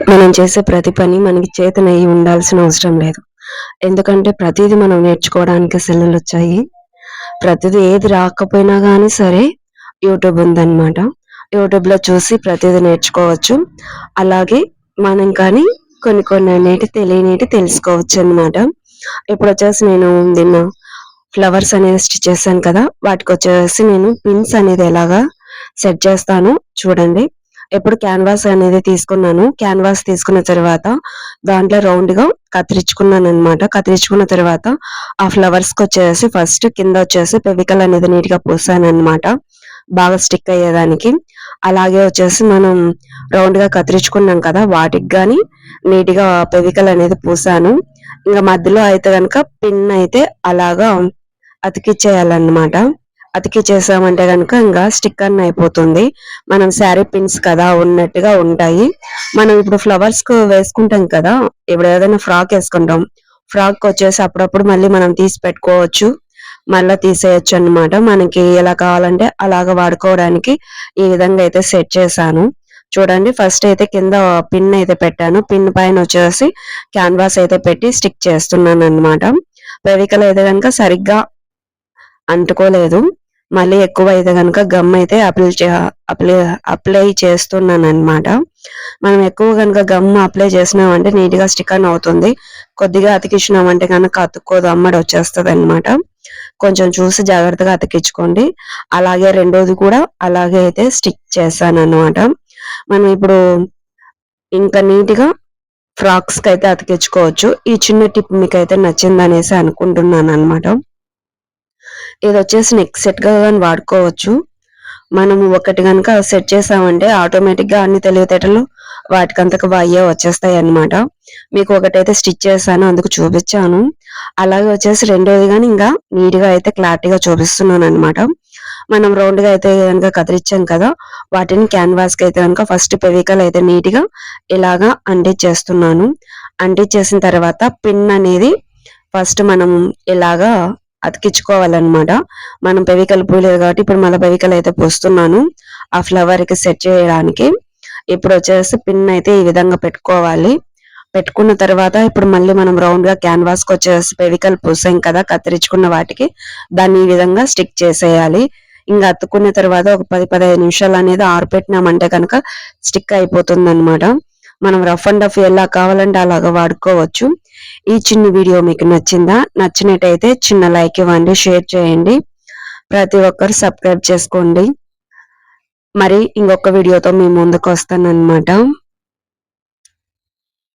మనం చేసే ప్రతి పని మనకి చేతనయ్యి ఉండాల్సిన అవసరం లేదు. ఎందుకంటే ప్రతీది మనం నేర్చుకోవడానికి సెల్లులొచ్చాయి. ప్రతిదీ ఏది రాకపోయినా గానీ సరే యూట్యూబ్ ఉందనమాట. యూట్యూబ్‌లో చూసి ప్రతీదీ నేర్చుకోవచ్చు. అలాగే మనం కానీ కొన్ని కొన్ని అనేటివి తెలియనిటివి తెలుసుకోవచ్చనమాట. ఇప్పుడొచ్చేసి నేను నిన్న ఫ్లవర్స్ అనేది స్టిచ్ చేశాను కదా! వాటికొచ్చేసి నేను పిన్స్ అనేది ఎలాగా సెట్ చేస్తానో చూడండి. ఇప్పుడు క్యాన్వాస్ అనేది తీసుకున్నాను. క్యాన్వాస్ తీసుకున్న తర్వాత దాంట్లో రౌండ్‌గా కత్తిరించుకున్నాననమాట. కత్తిరించుకున్న తర్వాత ఆ ఫ్లవర్స్‌కొచ్చేసి ఫస్ట్ కిందొచ్చేసి ఫెవికల్ అనేది నీట్‌గా పూసాననమాట. బాగా స్టిక్ అయ్యేదానికి. అలాగే వచ్చేసి మనం రౌండ్‌గా కత్తిరించుకున్నాం కదా! వాటికి గాని నీట్‌గా ఫెవికల్ అనేది పూసాను. ఇంగ మధ్యలో అయితే గనక పిన్ అయితే అలాగా అతికిచ్చేయాలన్నమాట. అతికిచ్చేసామంటే గనక ఇంగా స్టిక్ అన్ అయిపోతుంది. మనం శారీ పిన్స్ కదా! ఉన్నట్టుగా ఉంటాయి. మనం ఇప్పుడు ఫ్లవర్స్‌కు వేసుకుంటాం కదా! ఇప్పుడు ఏదైనా ఫ్రాక్ ఏసుకుంటాం. ఫ్రాక్‌కొచ్చేసి అప్పుడప్పుడు మళ్ళీ మనం తీసి పెట్టుకోవచ్చు. మళ్ళా తీసేయొచ్చన్నమాట. మనకి ఎలా కావాలంటే అలాగా వాడుకోవడానికి ఈ విధంగా అయితే సెట్ చేశాను. చూడండి ఫస్ట్ అయితే కింద పిన్ అయితే పెట్టాను. పిన్ పైనొచ్చేసి క్యాన్వాస్ అయితే పెట్టి స్టిక్ చేస్తున్నానన్నమాట. ఫెవికల్ అయితే గనక సరిగ్గా అంటుకోలేదు. మళ్ళీ ఎక్కువైతే గనక గమ్ అయితే అప్లై అప్లై చేస్తున్నాననమాట. మనం ఎక్కువ గనక గమ్ అప్లై చేసినామంటే నీట్‌గా స్టిక్ ఆన్ అవుతుంది. కొద్దిగా అతికిచ్చినామంటే గనక అతుక్కోదు అమ్మడొచ్చేస్తదనమాట. కొంచెం చూసి జాగ్రత్తగా అతికించుకోండి. అలాగే రెండోది కూడా అలాగే అయితే స్టిక్ చేశాననమాట. మనం ఇప్పుడు ఇంకా నీట్‌గా ఫ్రాక్స్‌కైతే అతికించుకోవచ్చు. ఈ చిన్న టిప్ మీకైతే నచ్చిందనేసి అనుకుంటున్నాననమాట. ఇదొచ్చేసి నెక్ సెట్‌గా గాని వాడుకోవచ్చు. మనము ఒకటి గనక సెట్ చేసామంటే ఆటోమేటిక్‌గా అన్ని తెలివితేటలు వాటికంతకు అయ్యే వచ్చేస్తాయన్నమాట. మీకు ఒకటైతే స్టిచ్ చేశాను. అందుకు చూపిచ్చాను. అలాగే వచ్చేసి రెండోది గాని ఇంకా నీట్‌గా అయితే క్లారిటీగా చూపిస్తున్నానన్నమాట. మనం రౌండ్‌గా అయితే గనక కత్తిరించాం కదా! వాటిని క్యాన్వాస్‌కైతే గనక ఫస్ట్ ఫెవికల్ అయితే నీట్‌గా ఇలాగా అంటించేస్తున్నాను. అంటించేసిన తర్వాత పిన్ అనేది ఫస్ట్ మనం ఇలాగా అతికించుకోవాలన్నమాట. మనం ఫెవికల్ పూయలేదు కాబట్టి ఇప్పుడు మళ్ళా ఫెవికల్ అయితే పూస్తున్నాను. ఆ ఫ్లవర్‌కి సెట్ చేయడానికి. ఇప్పుడొచ్చేసి పిన్ అయితే ఈ విధంగా పెట్టుకోవాలి. పెట్టుకున్న తర్వాత ఇప్పుడు మళ్ళీ మనం రౌండ్‌గా క్యాన్వాస్‌కొచ్చేసి ఫెవికల్ పూసాం కదా! కత్తిరించుకున్న వాటికి దాన్ని ఈ విధంగా స్టిక్ చేసేయాలి. ఇంగ అతుక్కున్న తర్వాత ఒక 10, 15 నిమిషాలనేది ఆరపెట్టినామంటే గనక స్టిక్ అయిపోతుందన్నమాట. మనం రఫ్ అండ్ టఫ్ ఎలా కావాలంటే అలాగా వాడుకోవచ్చు. ఈ చిన్ని వీడియో మీకు నచ్చిందా? నచ్చినట్టయితే చిన్న లైక్ ఇవ్వండి, షేర్ చేయండి. ప్రతి ఒక్కరు సబ్స్క్రైబ్ చేసుకోండి. మరి ఇంకొక వీడియోతో మీ ముందుకొస్తానన్నమాట.